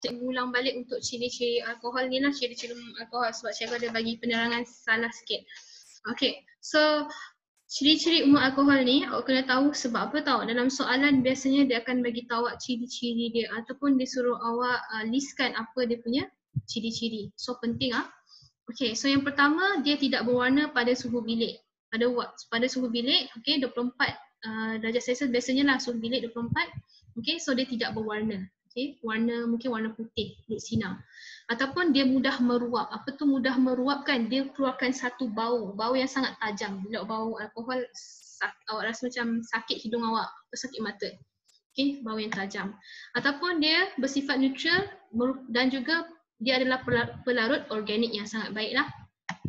cikgu ulang balik untuk ciri-ciri alkohol ni lah, ciri-ciri alkohol sebab cikgu ada bagi penerangan salah sikit. Okay, so ciri-ciri umur alkohol ni awak kena tahu sebab apa tahu? Dalam soalan biasanya dia akan bagi tahu awak ciri-ciri dia ataupun dia suruh awak listkan apa dia punya ciri-ciri. So penting Okay, so yang pertama dia tidak berwarna pada suhu bilik. Pada suhu bilik, okay, 24 darjah Celsius biasanya lah suhu bilik 24. Okay, so dia tidak berwarna. Okay, mungkin warna putih, duduk sinar. Ataupun dia mudah meruap. Apa tu mudah meruap kan? Dia keluarkan satu bau yang sangat tajam. Bila bau alkohol, awak rasa macam sakit hidung awak atau sakit mata. Okay, bau yang tajam. Ataupun dia bersifat neutral dan juga dia adalah pelarut organik yang sangat baik lah.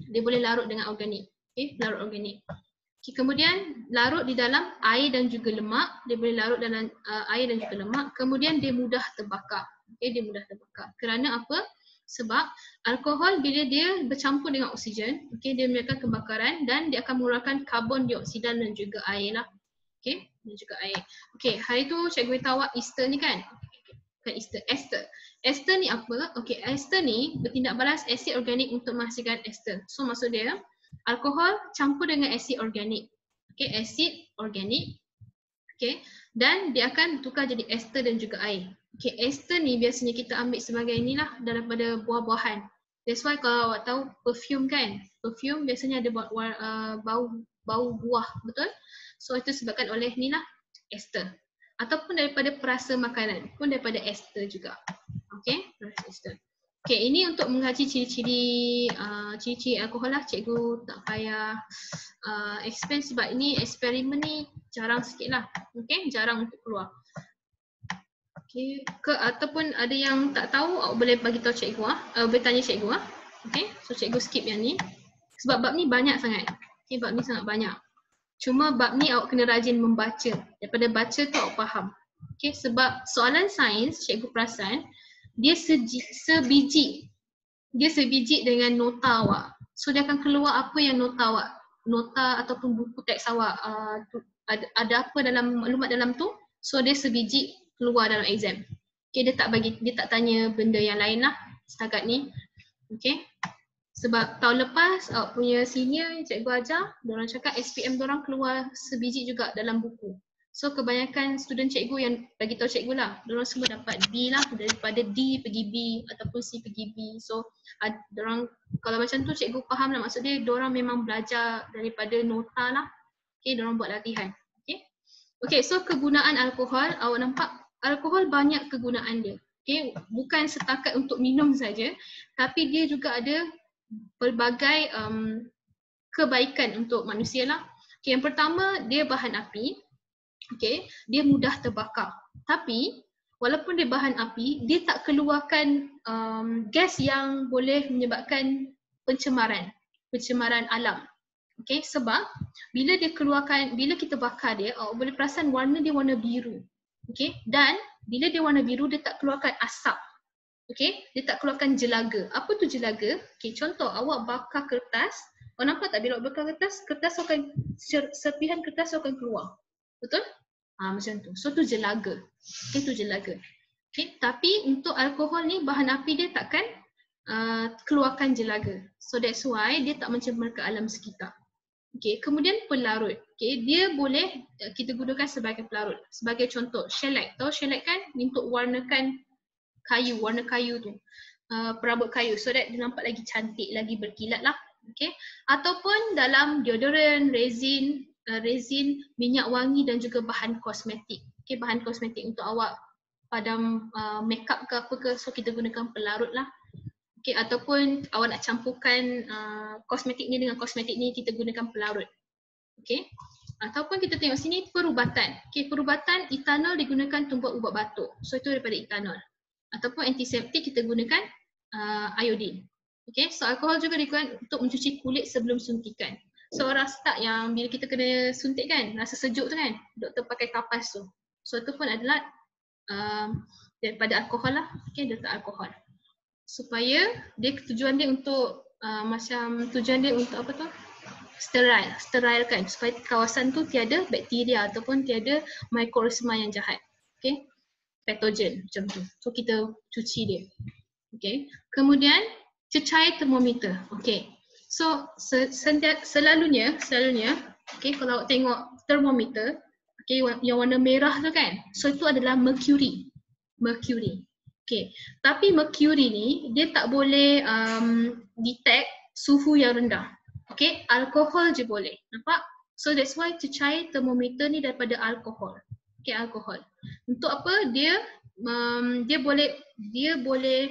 Dia boleh larut dengan organik. Okay, larut organik. Okay, kemudian larut di dalam air dan juga lemak. Dia boleh larut dalam air dan juga lemak. Kemudian dia mudah terbakar. Okay, dia mudah terbakar. Kerana apa? Sebab alkohol bila dia bercampur dengan oksigen, okay, dia menyebabkan kebakaran dan dia akan mengeluarkan karbon dioksida dan juga air lah. Okay, dan juga air. Okay, hari tu cikgu beritahu awak ester ni kan? Bukan ester. Ester ni apa? Okay, ester ni bertindak balas asid organik untuk menghasilkan ester. So maksud dia, alkohol campur dengan asid organik. Okay, asid organik. Okay, dan dia akan tukar jadi ester dan juga air. Okay, ester ni biasanya kita ambil sebagai inilah daripada buah-buahan. That's why kalau awak tahu perfume kan, perfume biasanya ada bau buah, betul? So itu disebabkan oleh inilah ester. Ataupun daripada perasa makanan pun daripada ester juga. Okay, perasa ester. Okay, ini untuk mengkaji ciri-ciri alkohol lah. Cikgu tak payah explain sebab ini eksperimen ni jarang sikit lah. Okay, jarang untuk keluar. Okay, ataupun ada yang tak tahu, awak boleh bagi tahu cikgu boleh tanya cikgu Okay, so cikgu skip yang ni. Sebab bab ni banyak sangat. Okay, bab ni sangat banyak. Cuma bab ni awak kena rajin membaca. Daripada baca tu awak faham. Okay, sebab soalan sains, cikgu perasan, dia sebiji dengan nota awak. So dia akan keluar apa yang nota ataupun buku teks awak ada apa dalam maklumat dalam tu. So dia sebiji keluar dalam exam. Okay, dia tak tanya benda yang lain lah setakat ni. Okay. Sebab tahun lepas awak punya senior cikgu ajar, diorang cakap SPM diorang keluar sebiji juga dalam buku. So kebanyakan student cikgu yang bagi tahu cikgu lah, diorang semua dapat B lah, daripada D pergi B ataupun C pergi B. So diorang kalau macam tu cikgu faham lah, maksud dia diorang memang belajar daripada nota lah. Okay, diorang buat latihan. Okay, so kegunaan alkohol, awak nampak alkohol banyak kegunaan dia. Okay, bukan setakat untuk minum saja, tapi dia juga ada pelbagai kebaikan untuk manusia lah. Okay, yang pertama dia bahan api. Okay, dia mudah terbakar. Tapi walaupun dia bahan api, dia tak keluarkan gas yang boleh menyebabkan pencemaran alam. Okay, sebab bila kita bakar dia, awak boleh perasan warna dia warna biru. Okay, dan bila dia warna biru, dia tak keluarkan asap. Okay, dia tak keluarkan jelaga. Apa tu jelaga? Okay, contoh awak bakar kertas, awak nampak tak bila awak bakar kertas akan, serpihan kertas akan keluar. Betul? Macam tu. So tu jelaga. Okay, tu jelaga. Okay, tapi untuk alkohol ni bahan api dia takkan keluarkan jelaga. So that's why dia tak mencemarkan alam sekitar. Okay, kemudian pelarut. Okay, dia boleh kita gunakan sebagai pelarut. Sebagai contoh, shellac. Tahu shellac kan? Untuk warnakan kayu, warna kayu tu. Perabot kayu. So that dia nampak lagi cantik, lagi berkilat lah. Okay. Ataupun dalam deodorant, resin, minyak wangi dan juga bahan kosmetik. Okay, bahan kosmetik untuk awak padam makeup ke apa ke, so kita gunakan pelarut lah. Okay, ataupun awak nak campurkan kosmetik ni dengan kosmetik ni, kita gunakan pelarut. Okay. Ataupun kita tengok sini perubatan. Okay, perubatan etanol digunakan untuk ubat batuk. So itu daripada etanol. Ataupun antiseptik kita gunakan iodine. Okay, so alkohol juga digunakan untuk mencuci kulit sebelum suntikan. So rasa tak yang bila kita kena suntik kan, rasa sejuk tu kan, doktor pakai kapas tu. So itu pun adalah daripada alkohol lah. Okay, daripada alkohol. Supaya tujuan dia untuk apa tu? Sterilkan supaya kawasan tu tiada bakteria ataupun tiada mikroorganisma yang jahat. Okay. patogen macam tu. So kita cuci dia. Okay. Kemudian cecair termometer. Okay. So selalunya okay, kalau awak tengok termometer, okay, yang warna merah tu kan, so itu adalah mercury. Okay. Tapi mercury ni dia tak boleh detect suhu yang rendah. Okay, alkohol je boleh. Nampak? So that's why cecair termometer ni daripada alkohol. Okay, alkohol. Untuk apa? Dia boleh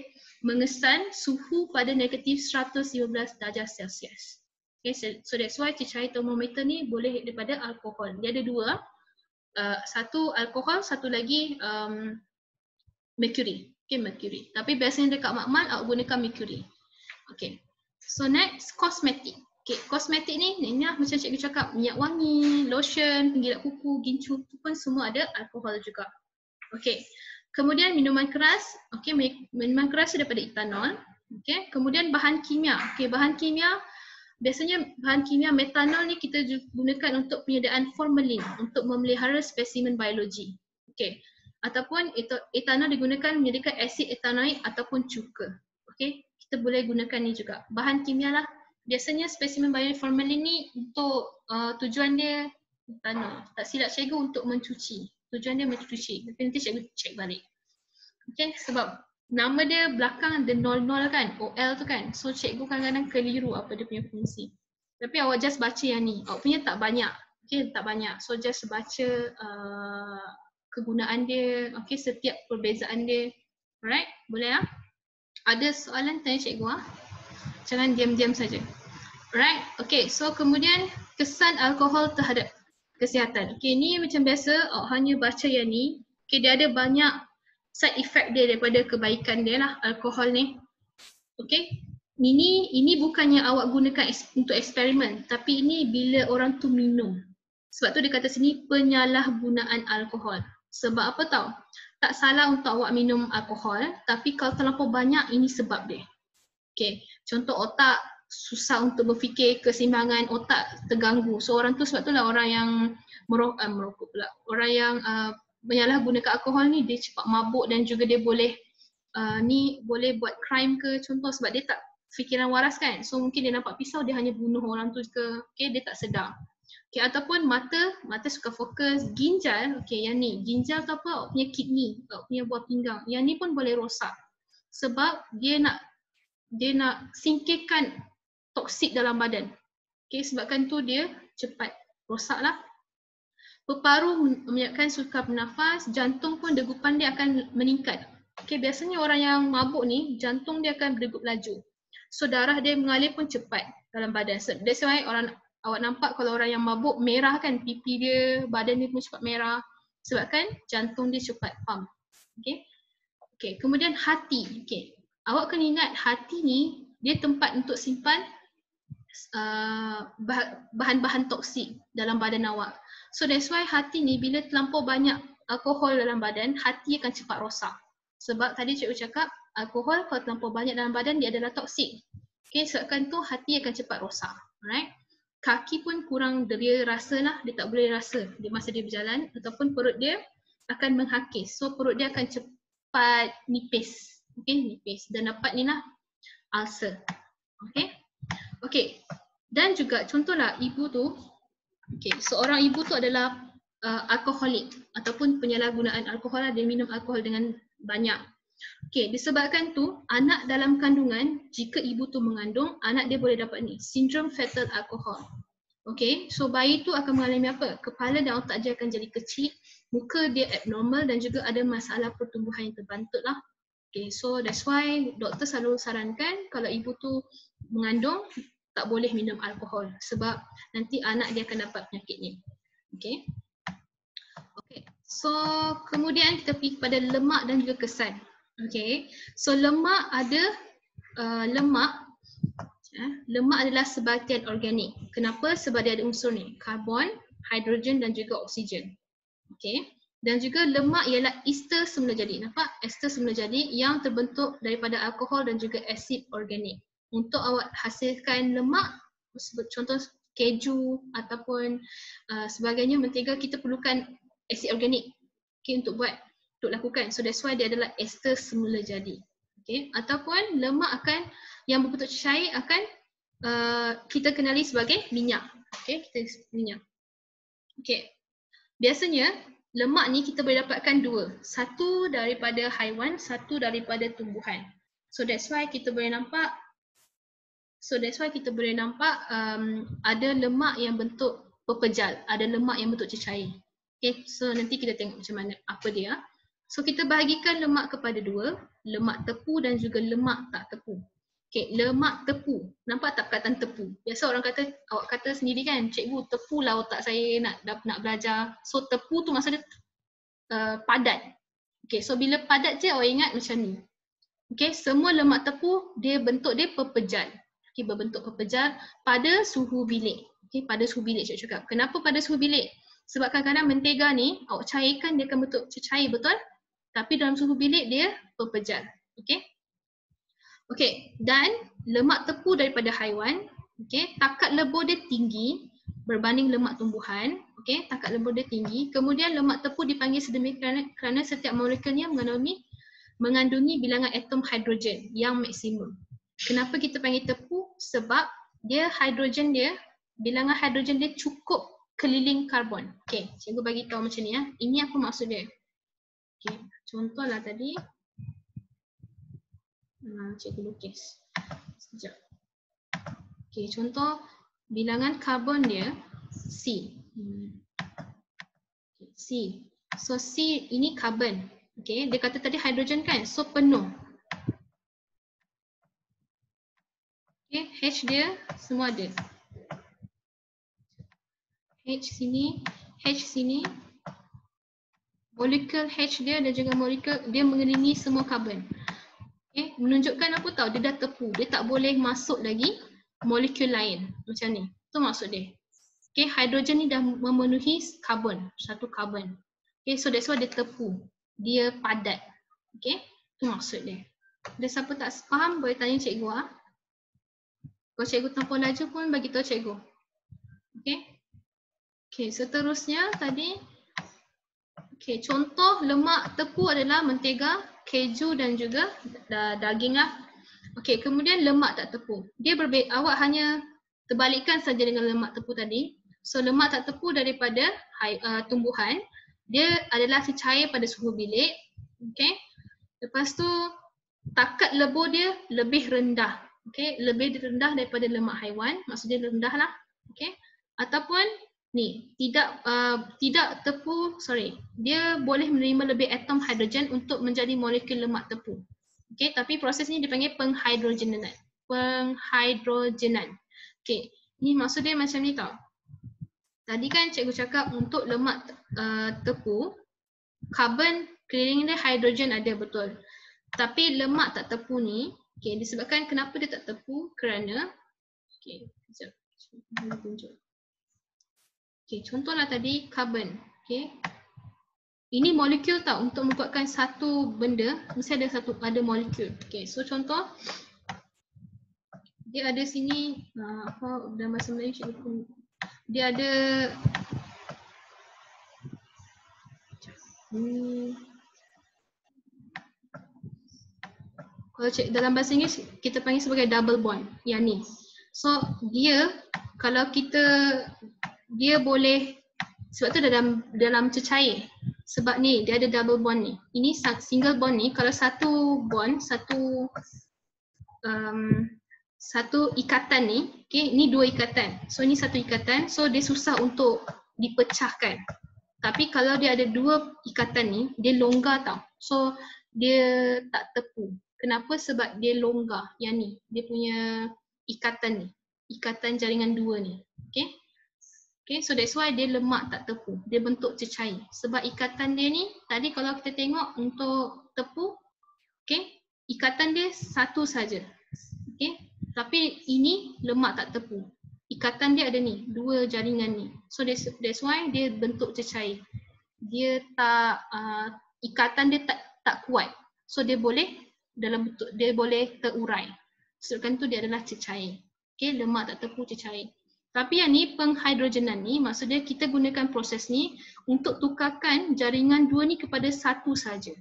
mengesan suhu pada negatif 115 darjah Celsius. Okay, so that's why cecair termometer ni boleh daripada alkohol. Dia ada dua. Satu alkohol, satu lagi mercury. Okay, mercury. Tapi biasanya dekat makmal awak gunakan mercury. Okay. So next, kosmetik. Okay, kosmetik ni macam cikgu cakap, minyak wangi, lotion, penggilap kuku, gincu, tu pun semua ada alkohol juga. Okay. Kemudian minuman keras. Okay, minuman keras daripada etanol. Okay. Kemudian bahan kimia. Okay, bahan kimia, biasanya bahan kimia metanol ni kita gunakan untuk penyediaan formalin untuk memelihara spesimen biologi. Okay. Ataupun etanol digunakan menyediakan asid etanoik ataupun cuka. Okay. Kita boleh gunakan ni juga. Bahan kimia lah. Biasanya spesimen biologi formalin ni untuk tujuan dia tak silap cikgu untuk mencuci. Tujuan dia mencuci. Tapi nanti cikgu cek balik. Okay, sebab nama dia belakang ada 00 kan, OL tu kan. So cikgu kadang-kadang keliru apa dia punya fungsi. Tapi awak just baca yang ni. Awak punya tak banyak. Okay, tak banyak. So just baca kegunaan dia, okay, setiap perbezaan dia. Alright, boleh lah. Ada soalan tanya cikgu ah? Jangan diam-diam saja. Alright, okay, so kemudian kesan alkohol terhadap kesihatan. Okay, ni macam biasa awak hanya baca yang ni. Okay, dia ada banyak side effect dia daripada kebaikan dia lah, alkohol ni. Okay, ini bukannya awak gunakan untuk eksperimen, tapi ini bila orang tu minum. Sebab tu dia kata sini penyalahgunaan alkohol. Sebab apa tau? Tak salah untuk awak minum alkohol, tapi kalau terlampau banyak, ini sebab dia. Okay, contoh otak susah untuk berfikir, keseimbangan otak terganggu. So orang tu sebab tu lah orang yang merokok pula. Orang yang menyalahgunakan alkohol ni dia cepat mabuk dan juga dia boleh boleh buat crime ke contoh sebab dia tak fikiran waras kan. So mungkin dia nampak pisau dia hanya bunuh orang tu ke. Okay, dia tak sedar. Okay, ataupun mata suka fokus, ginjal, okay yang ni, ginjal tu apa? Awak punya kidney, awak punya buah pinggang. Yang ni pun boleh rosak. Sebab dia nak singkirkan toksik dalam badan. Okay, sebabkan tu dia cepat rosak lah. Peparu menyebabkan sukar bernafas, jantung pun degupan dia akan meningkat. Okay, biasanya orang yang mabuk ni, jantung dia akan berdegup laju. So darah dia mengalir pun cepat dalam badan. So, that's why awak nampak kalau orang yang mabuk merah kan, pipi dia, badan dia pun cepat merah. Sebabkan jantung dia cepat pump. Okay. Okay, kemudian hati. Okay. Awak kena ingat hati ni dia tempat untuk simpan bahan-bahan toksik dalam badan awak. So that's why hati ni bila terlampau banyak alkohol dalam badan, hati akan cepat rosak. Sebab tadi cikgu cakap alkohol kalau terlampau banyak dalam badan dia adalah toksik. Okay, sebabkan tu hati akan cepat rosak. Alright. Kaki pun kurang dia rasa lah, dia tak boleh rasa di masa dia berjalan ataupun perut dia akan menghakis. So perut dia akan cepat nipis. Okay, nipis dan dapat ni lah ulcer. Okay. Okay, dan juga contohlah ibu tu, okay, seorang ibu tu adalah alkoholik ataupun penyalahgunaan alkohol, dia minum alkohol dengan banyak. Okay, disebabkan tu anak dalam kandungan, jika ibu tu mengandung, anak dia boleh dapat ni, sindrom fetal alcohol. Okay, so bayi tu akan mengalami apa? Kepala dan otak dia akan jadi kecil, muka dia abnormal dan juga ada masalah pertumbuhan yang terbantut lah. Okay, so that's why doktor selalu sarankan kalau ibu tu mengandung, tak boleh minum alkohol sebab nanti anak dia akan dapat penyakit ni. Okay. Okay. So kemudian kita pergi kepada lemak dan juga kesan. Okay. So lemak ada lemak adalah sebahagian organik. Kenapa? Sebab dia ada unsur ni, karbon, hidrogen dan juga oksigen. Okay. Dan juga lemak ialah ester semula jadi. Nampak? Ester semula jadi yang terbentuk daripada alkohol dan juga asid organik. Untuk awak hasilkan lemak, contoh keju ataupun sebagainya, mentega, kita perlukan asid organik, okay, untuk buat untuk lakukan. So that's why dia adalah ester semula jadi. Okay. Ataupun lemak akan yang berbentuk cair akan kita kenali sebagai minyak. Okay, minyak. Okay. Biasanya lemak ni kita boleh dapatkan dua. Satu daripada haiwan, satu daripada tumbuhan. So that's why kita boleh nampak ada lemak yang bentuk pepejal, ada lemak yang bentuk cecair. Okay, so nanti kita tengok macam mana apa dia. So kita bahagikan lemak kepada dua, lemak tepu dan juga lemak tak tepu. Okay, lemak tepu. Nampak tak perkataan tepu? Biasa orang kata, awak kata sendiri kan, cikgu tepu lah otak saya nak belajar. So tepu tu maksudnya padat. Okay, so bila padat je awak ingat macam ni. Okay, semua lemak tepu dia bentuk dia pepejal. Okay, berbentuk pepejal pada suhu bilik. Okay, pada suhu bilik cikgu cakap. Kenapa pada suhu bilik? Sebab kadang-kadang mentega ni awak cairkan dia akan bentuk cecair, betul? Tapi dalam suhu bilik dia pepejal. Okay. Okay, dan lemak tepu daripada haiwan, okay, takat lebur dia tinggi berbanding lemak tumbuhan. Okay, takat lebur dia tinggi. Kemudian lemak tepu dipanggil sedemikian kerana setiap molekulnya mengandungi bilangan atom hidrogen yang maksimum. Kenapa kita panggil tepu? Sebab dia hidrogen dia, bilangan hidrogen dia cukup keliling karbon. Okay, cikgu bagi tahu macam ni ya. Ini apa maksud dia? Okay, contohlah tadi. Cikgu lukis. Sekejap. Okay, contoh bilangan karbon dia C. C. So C ini karbon. Okay, dia kata tadi hidrogen kan? So penuh. Okay, H dia semua ada. H sini, H sini. Molekul H dia dan juga molekul dia mengelilingi semua karbon. Okay, menunjukkan apa tahu? Dia dah tepu. Dia tak boleh masuk lagi molekul lain. Macam ni. Itu maksud dia. Okay, hidrogen ni dah memenuhi karbon. Satu karbon. Okay, so that's why dia tepu. Dia padat. Okay, itu maksud dia. Ada siapa tak faham boleh tanya cikgu ah. Kalau cikgu tanpa laju pun bagi tahu cikgu. Okay. Okay, seterusnya tadi. Okay, contoh lemak tepu adalah mentega, keju dan juga daging lah. Okay, kemudian lemak tak tepu. Dia berbeza, awak hanya terbalikkan saja dengan lemak tepu tadi. So lemak tak tepu daripada tumbuhan, dia adalah cecair pada suhu bilik. Okay. Lepas tu takat lebur dia lebih rendah. Okay, lebih rendah daripada lemak haiwan, maksudnya rendah lah. Okay. Ataupun ni, tidak tepu, dia boleh menerima lebih atom hidrogen untuk menjadi molekul lemak tepu. Okay, tapi proses ni dipanggil penghidrogenan. Okay, ni maksud dia macam ni tau. Tadi kan cikgu cakap untuk lemak tepu, karbon keliling dia hidrogen ada, betul. Tapi lemak tak tepu ni, okay, disebabkan kenapa dia tak tepu? Kerana, okay, sekejap, saya tunjuk. Okay, contohlah tadi karbon. Okay. Ini molekul tau, untuk membuatkan satu benda mesti ada molekul. Okay, so contoh dia ada sini apa dalam bahasa Melayu cikgu pun dia ada kalau dalam bahasa Inggeris kita panggil sebagai double bond yang ni. So dia kalau dia boleh, sebab tu dalam cecair, sebab ni dia ada double bond ni. Ini single bond ni kalau satu bond, satu ikatan ni, okay, ni dua ikatan. So ni satu ikatan, so dia susah untuk dipecahkan. Tapi kalau dia ada dua ikatan ni, dia longgar tau. So dia tak tepu. Kenapa? Sebab dia longgar yang ni. Dia punya ikatan ni. Ikatan jaringan dua ni. Okay. Okay, so that's why dia lemak tak tepu. Dia bentuk cecair. Sebab ikatan dia ni, tadi kalau kita tengok untuk tepu, okay, ikatan dia satu saja. Okay. Tapi ini lemak tak tepu. Ikatan dia ada ni, dua jaringan ni. So that's why dia bentuk cecair. Dia tak, ikatan dia tak kuat. So dia boleh dalam bentuk, dia boleh terurai. Sebabkan tu dia adalah cecair. Okay, lemak tak tepu cecair. Tapi yang ni penghidrogenan ni, maksudnya kita gunakan proses ni untuk tukarkan jaringan dua ni kepada satu saja.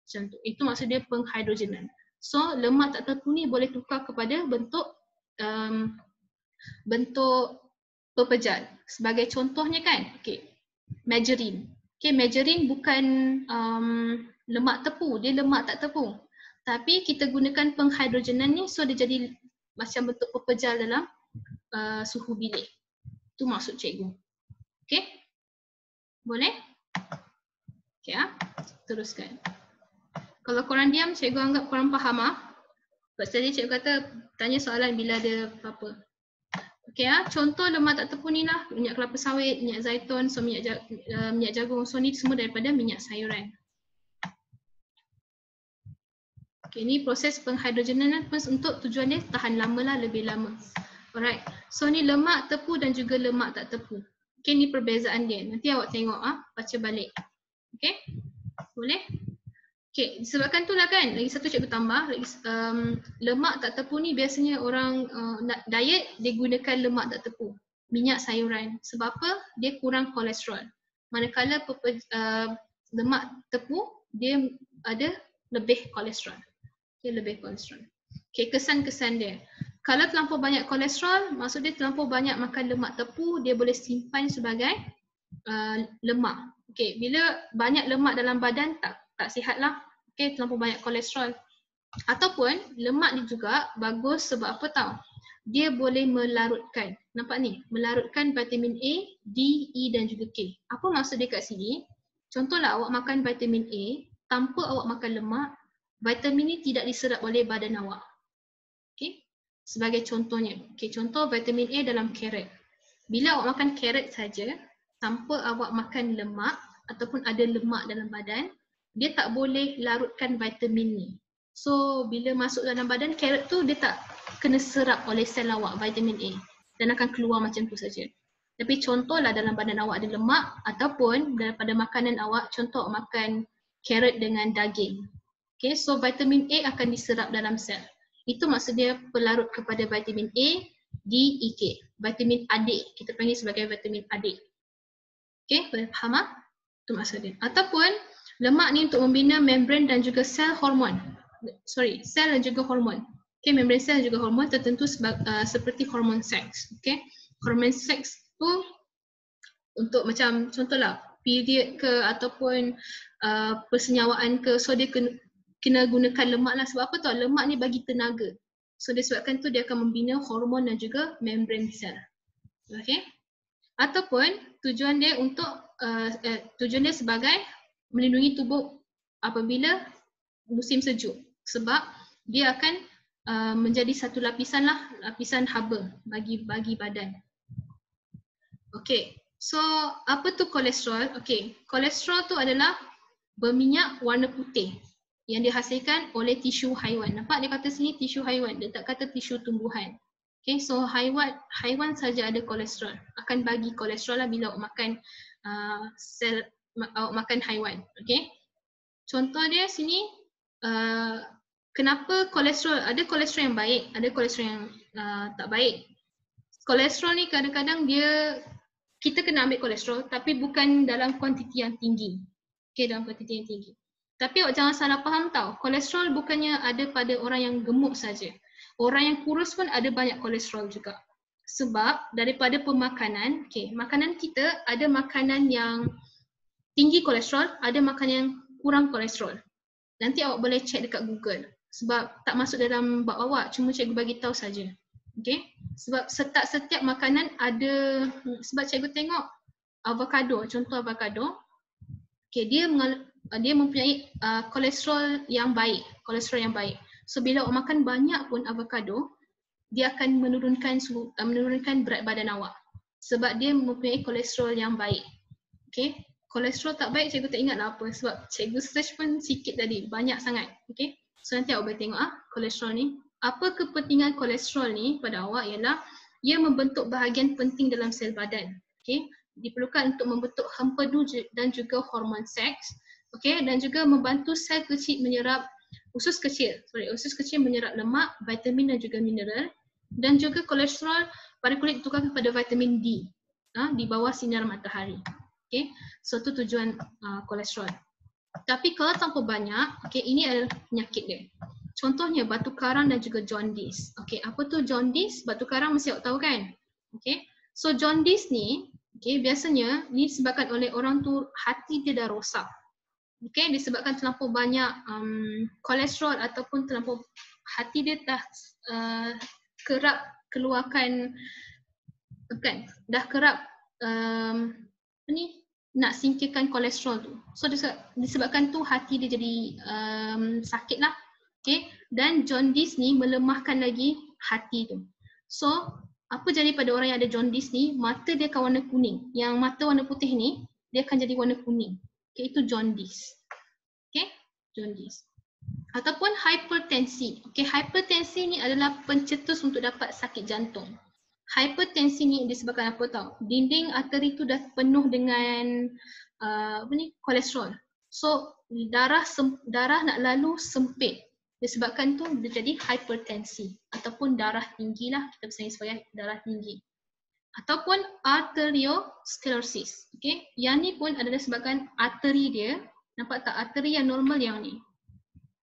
Macam tu. Itu maksud dia penghidrogenan. So lemak tak terpu ni boleh tukar kepada bentuk bentuk pepejal. Sebagai contohnya kan, margarine. Margarine bukan lemak tepu, dia lemak tak tepu. Tapi kita gunakan penghidrogenan ni, so dia jadi macam bentuk pepejal dalam suhu bilik. Itu maksud cikgu. Okey? Boleh? Okey teruskan. Kalau korang diam, cikgu anggap korang faham Sebab tadi cikgu kata tanya soalan bila ada apa-apa. Okey contoh lemak tak tepu ni lah, minyak kelapa sawit, minyak zaitun, so minyak jagung, so ni semua daripada minyak sayuran. Okey, ni proses penghidrogenan untuk tujuan dia tahan lama lah, lebih lama. Alright, so ni lemak tepu dan juga lemak tak tepu. Okey, ni perbezaan dia. Nanti awak tengok baca balik. Okey, boleh? Okey, disebabkan tu lah kan, lagi satu cikgu tambah, lemak tak tepu ni biasanya orang nak diet, dia gunakan lemak tak tepu, minyak sayuran. Sebab apa? Dia kurang kolesterol. Manakala lemak tepu, dia ada lebih kolesterol. Okey, lebih kolesterol. Okey, kesan-kesan dia. Kalau terlampau banyak kolesterol, maksud dia terlampau banyak makan lemak tepu, dia boleh simpan sebagai lemak. Okey, bila banyak lemak dalam badan tak sihatlah. Okey, terlampau banyak kolesterol. Ataupun lemak ni juga bagus sebab apa tahu? Dia boleh melarutkan. Nampak ni? Melarutkan vitamin A, D, E dan juga K. Apa maksud dia kat sini? Contohlah awak makan vitamin A, tanpa awak makan lemak, vitamin ni tidak diserap oleh badan awak. Okey? Sebagai contohnya. Okey, contoh vitamin A dalam carrot. Bila awak makan carrot saja, tanpa awak makan lemak ataupun ada lemak dalam badan, dia tak boleh larutkan vitamin ni. So bila masuk dalam badan, carrot tu dia tak kena serap oleh sel awak vitamin A dan akan keluar macam tu saja. Tapi contohlah dalam badan awak ada lemak ataupun daripada makanan awak, contoh awak makan carrot dengan daging. Okay, so vitamin A akan diserap dalam sel. Itu maksud dia pelarut kepada vitamin A, D, E, K. Vitamin adik, kita panggil sebagai vitamin adik. Okay, boleh faham Itu maksud dia. Ataupun lemak ni untuk membina membran dan juga sel hormon. Sel dan juga hormon. Okay, membran sel dan juga hormon tertentu seperti hormon seks. Okay, hormon seks tu untuk macam contohlah period ke ataupun persenyawaan ke, so dia kena gunakan lemak lah. Sebab apa tau? Lemak ni bagi tenaga. So disebabkan tu dia akan membina hormon dan juga membran sel. Okay. Ataupun tujuan dia untuk tujuan dia sebagai melindungi tubuh apabila musim sejuk. Sebab dia akan menjadi satu lapisan lah, lapisan haba bagi badan. Okay. So apa tu kolesterol? Okay. Kolesterol tu adalah berminyak warna putih yang dihasilkan oleh tisu haiwan. Nampak dia kata sini tisu haiwan, dia tak kata tisu tumbuhan. Okay, so haiwan saja ada kolesterol. Akan bagi kolesterol lah bila awak makan awak makan haiwan. Okay, contoh dia sini, kenapa kolesterol, ada kolesterol yang baik, ada kolesterol yang tak baik. Kolesterol ni kadang-kadang kita kena ambil kolesterol tapi bukan dalam kuantiti yang tinggi. Okay, dalam kuantiti yang tinggi. Tapi awak jangan salah faham tau, kolesterol bukannya ada pada orang yang gemuk saja. Orang yang kurus pun ada banyak kolesterol juga. Sebab daripada pemakanan, makanan kita ada makanan yang tinggi kolesterol, ada makanan yang kurang kolesterol. Nanti awak boleh cek dekat Google. Sebab tak masuk dalam bab awak, cuma cikgu bagi tahu saja. Okay? Sebab setiap makanan ada, sebab cikgu tengok avocado, contoh avocado, dia mempunyai kolesterol yang baik, So bila awak makan banyak pun avocado, dia akan menurunkan berat badan awak. Sebab dia mempunyai kolesterol yang baik. Okay, kolesterol tak baik cikgu tak ingat lah apa, sebab cikgu search pun sikit tadi, banyak sangat. Okay, so nanti awak boleh tengok kolesterol ni. Apa kepentingan kolesterol ni pada awak ialah ia membentuk bahagian penting dalam sel badan. Okay, diperlukan untuk membentuk hempedu dan juga hormon seks. Okay, dan juga membantu sel kecil menyerap usus kecil menyerap lemak, vitamin dan juga mineral. Dan juga kolesterol pada kulit ditukarkan kepada vitamin D di bawah sinar matahari. Okay, so itu tujuan kolesterol. Tapi kalau terlalu banyak, okay, ini adalah penyakit dia. Contohnya batu karang dan juga jaundice. Okay, apa tu jaundice? Batu karang mesti awak tahu kan? Okay, so jaundice ni, okay, biasanya ni disebabkan oleh orang tu hati dia dah rosak. Okay, disebabkan terlampau banyak kolesterol ataupun terlampau hati dia dah kerap keluarkan, kan, dah kerap nak singkirkan kolesterol tu. So disebabkan tu hati dia jadi sakit lah. Okay, dan jaundice ni melemahkan lagi hati tu. So apa jadi pada orang yang ada jaundice ni, mata dia akan warna kuning. Yang mata warna putih ni, dia akan jadi warna kuning. Okay, itu jaundice. Okay, jaundice. Ataupun hipertensi. Okay, hipertensi ni adalah pencetus untuk dapat sakit jantung. Hipertensi ni disebabkan apa tau? Dinding arteri tu dah penuh dengan kolesterol. So darah nak lalu sempit. Disebabkan tu dia jadi hipertensi ataupun darah tinggi lah, kita bisa sebagai darah tinggi. Ataupun arteriosclerosis. Okay, yang ni pun adalah disebabkan arteri dia, nampak tak, arteri yang normal yang ni.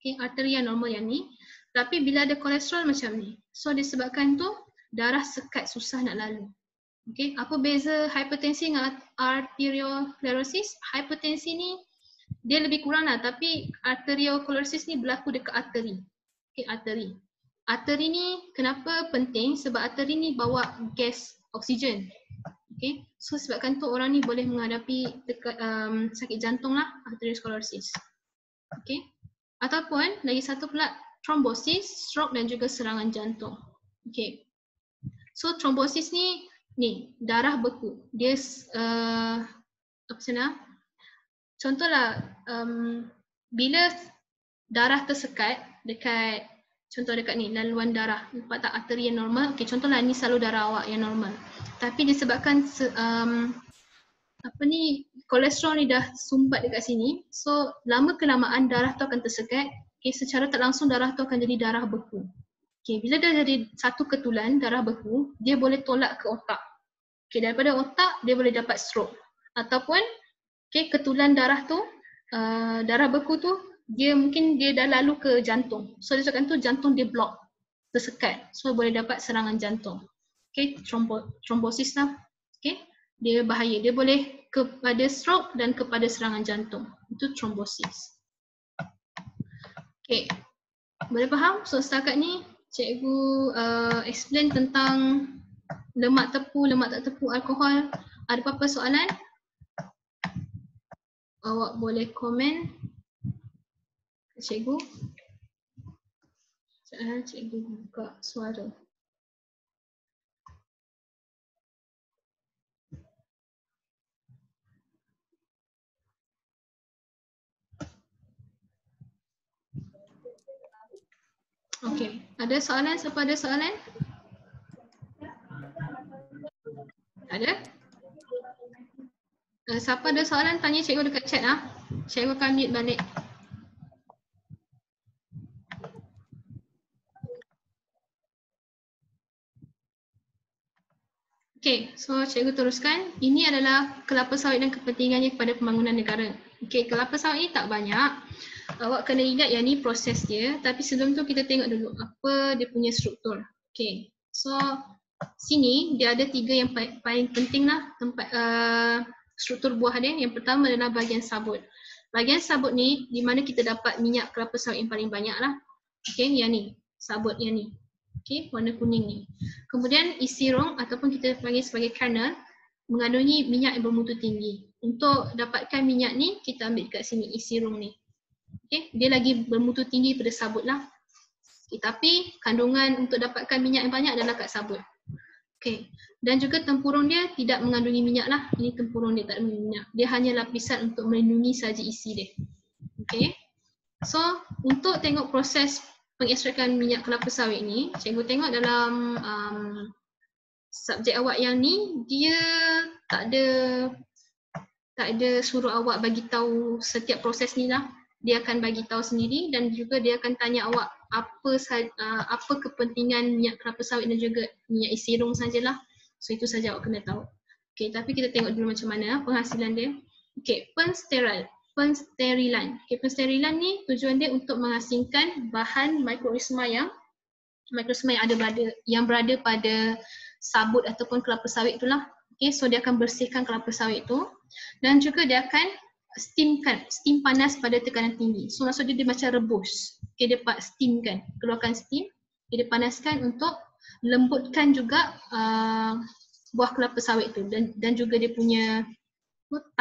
Okay, arteri yang normal yang ni. Tapi bila ada kolesterol macam ni, so disebabkan tu darah sekat, susah nak lalu. Okay, apa beza hipertensi dengan arteriosclerosis? Hipertensi ni dia lebih kurang lah, tapi arteriosclerosis ni berlaku dekat arteri. Okay, arteri. Arteri ni kenapa penting? Sebab arteri ni bawa gas oksigen. Okay, so sebabkan tu orang ni boleh menghadapi sakit jantung lah, arteriosclerosis. Okay, ataupun lagi satu pula trombosis, stroke dan juga serangan jantung. Okay, so trombosis ni darah beku. Dia apa sana? Contohlah bila darah tersekat dekat, contoh dekat ni laluan darah, nampak tak arteri yang normal? Okay, contohlah ni salur darah awak yang normal. Tapi disebabkan kolesterol ni dah sumbat dekat sini, so lama kelamaan darah tu akan tersekat. Okay, secara tak langsung darah tu akan jadi darah beku. Okay, bila dah jadi satu ketulan darah beku, dia boleh tolak ke otak. Okay, daripada otak dia boleh dapat stroke. Ataupun ketulan darah tu, darah beku tu, dia mungkin dia dah lalu ke jantung. So disebabkan tu jantung dia block, tersekat. So boleh dapat serangan jantung. Okay, trombosis lah. Okay, dia bahaya. Dia boleh kepada stroke dan kepada serangan jantung. Itu trombosis. Okay, boleh faham? So setakat ni cikgu explain tentang lemak tepu, lemak tak tepu, alkohol. Ada apa-apa soalan? Awak boleh komen. Cikgu. Cikgu buka suara. Okey, ada soalan? Siapa ada soalan? Ada? Siapa ada soalan tanya cikgu dekat chat ah. Cikgu akan mute balik. Okey, so cikgu teruskan. Ini adalah kelapa sawit dan kepentingannya kepada pembangunan negara. Okey, kelapa sawit ni tak banyak. Awak kena ingat yang ni proses dia, tapi sebelum tu kita tengok dulu apa dia punya struktur. Okey, so sini dia ada 3 yang paling penting lah tempat struktur buah dia. Yang pertama adalah bahagian sabut. Bahagian sabut ni di mana kita dapat minyak kelapa sawit yang paling banyak lah. Okey, yang ni, sabut yang ni. Okey, warna kuning ni. Kemudian isi rong ataupun kita panggil sebagai kernel mengandungi minyak yang bermutu tinggi. Untuk dapatkan minyak ni kita ambil kat sini isi rong ni. Okay, dia lagi bermutu tinggi pada sabut lah. Okay, tapi kandungan untuk dapatkan minyak yang banyak adalah kat sabut. Okay, dan juga tempurung dia tidak mengandungi minyak lah. Ini tempurung dia tak ada minyak. Dia hanya lapisan untuk melindungi saja isi dia. Okay, so untuk tengok proses pengekstrakan minyak kelapa sawit ni, cikgu tengok dalam subjek awak yang ni, dia tak ada suruh awak bagi tahu setiap proses ni lah. dia akan bagi tahu sendiri dan juga dia akan tanya awak apa kepentingan minyak kelapa sawit dan juga minyak isirung sajalah. So itu saja awak kena tahu. Okey, tapi kita tengok dulu macam mana penghasilan dia. Okey, pensterilan. Okey, pensterilan ni tujuan dia untuk menghasilkan bahan mikroisma yang berada pada sabut ataupun kelapa sawit itulah. Okey, so dia akan bersihkan kelapa sawit tu dan juga dia akan steam panas pada tekanan tinggi. So maksud dia macam rebus. Okey, dia steamkan, keluarkan steam, dia panaskan untuk lembutkan juga buah kelapa sawit tu dan juga dia punya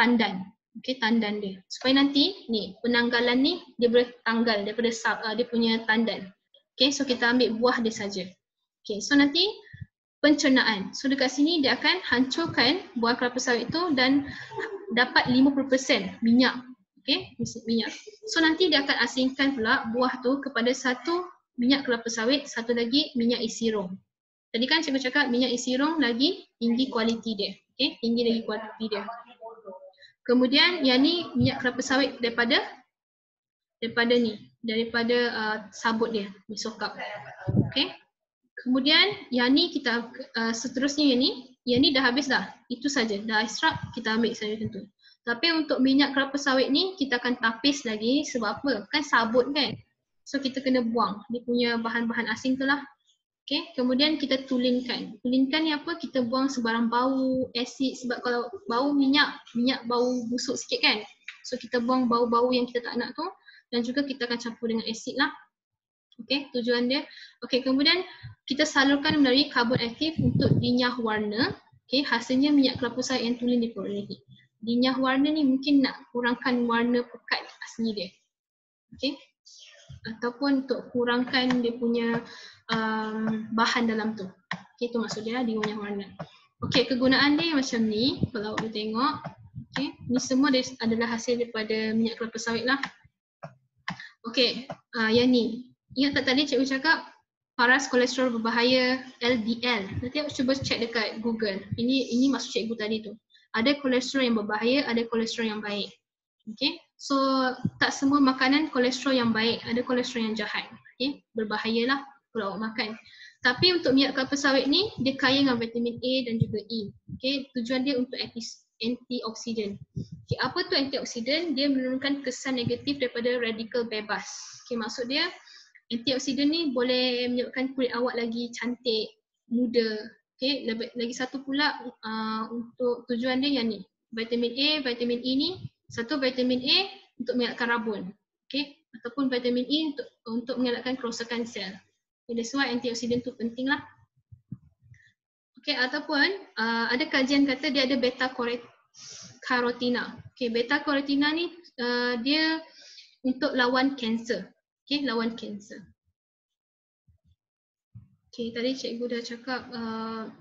tandan. Okey, tandan dia. Supaya nanti ni penanggalan ni dia boleh tanggal daripada dia punya tandan. Okey, so kita ambil buah dia saja. Okey, so nanti pencernaan. So dekat sini dia akan hancurkan buah kelapa sawit tu dan dapat 50% minyak. Okey, minyak. So nanti dia akan asingkan pula buah tu kepada satu minyak kelapa sawit, satu lagi minyak isirung. Tadi kan cikgu cakap minyak isirung lagi tinggi kualiti dia. Okey, tinggi lagi kualiti dia. Kemudian yang ni minyak kelapa sawit daripada sabut dia, disokap. Okey. Kemudian yang ni kita seterusnya yang ni dah habis dah. Itu saja. Dah extract, kita ambil saja tentu. Tapi untuk minyak kelapa sawit ni kita akan tapis lagi sebab apa? Kan sabut kan. So kita kena buang dia punya bahan-bahan asing tu lah. Okey, kemudian kita tulingkan. Tulingkan ni apa? Kita buang sebarang bau, asid sebab kalau bau minyak bau busuk sikit kan. So kita buang bau-bau yang kita tak nak tu dan juga kita akan campur dengan asid lah. Okey, tujuan dia. Okey, kemudian kita salurkan melalui karbon aktif untuk dinyah warna. Okey, hasilnya minyak kelapa sawit yang tulen diperolehi. Dinyah warna ni mungkin nak kurangkan warna pekat asli dia. Okey. Ataupun untuk kurangkan dia punya bahan dalam tu. Okey, itu maksud dia dinyah warna. Okey, kegunaan dia macam ni kalau awak tengok. Okey, ni semua adalah hasil daripada minyak kelapa sawit lah. Okey, yang ni. Ingat tak tadi cikgu cakap paras kolesterol berbahaya LDL. Nanti awak cuba check dekat Google. Ini maksud cikgu tadi tu. Ada kolesterol yang berbahaya, ada kolesterol yang baik. Okey. So tak semua makanan kolesterol yang baik, ada kolesterol yang jahat. Okey, berbahayalah kalau awak makan. Tapi untuk minyak kelapa sawit ni dia kaya dengan vitamin A dan juga E. Okey, tujuan dia untuk antioksidan. Okay, apa tu antioksidan? Dia menurunkan kesan negatif daripada radikal bebas. Okay, maksud dia antioksidan ni boleh menyebabkan kulit awak lagi cantik, muda. Okay, lagi satu pula untuk tujuan dia yang ni. Vitamin A, vitamin E ni, satu vitamin A untuk mengelakkan rabun. Okay, ataupun vitamin E untuk mengelakkan kerosakan sel. Okay, that's why antioksidan tu penting lah. Okay, ataupun ada kajian kata dia ada beta karotina. Okay, beta karotina ni dia untuk lawan kanser. Okay, lawan kanser. Okay, tadi cikgu dah cakap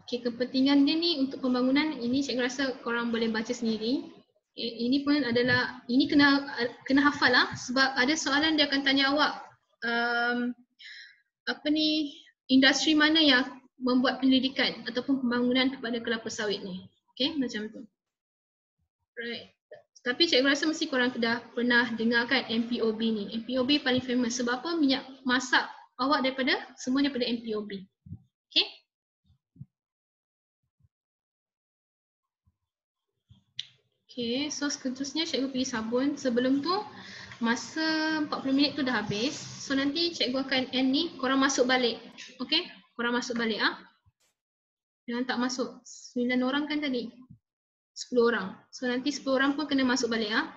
okay, kepentingan dia ni untuk pembangunan ini cikgu rasa korang boleh baca sendiri. Okay, ini pun adalah, ini kena hafal lah sebab ada soalan dia akan tanya awak industri mana yang membuat penyelidikan ataupun pembangunan kepada kelapa sawit ni. Okay, macam tu. Right. Tapi cikgu rasa mesti korang dah pernah dengar kan MPOB ni. MPOB paling famous sebab apa? Minyak masak awak semua daripada MPOB. Okay. Okay, so seterusnya cikgu pergi sabun. Sebelum tu masa 40 minit tu dah habis. So nanti cikgu akan end ni, korang masuk balik. Okay, korang masuk balik ah. Jangan tak masuk. 9 orang kan tadi? 10 orang. So nanti 10 orang pun kena masuk balik ah.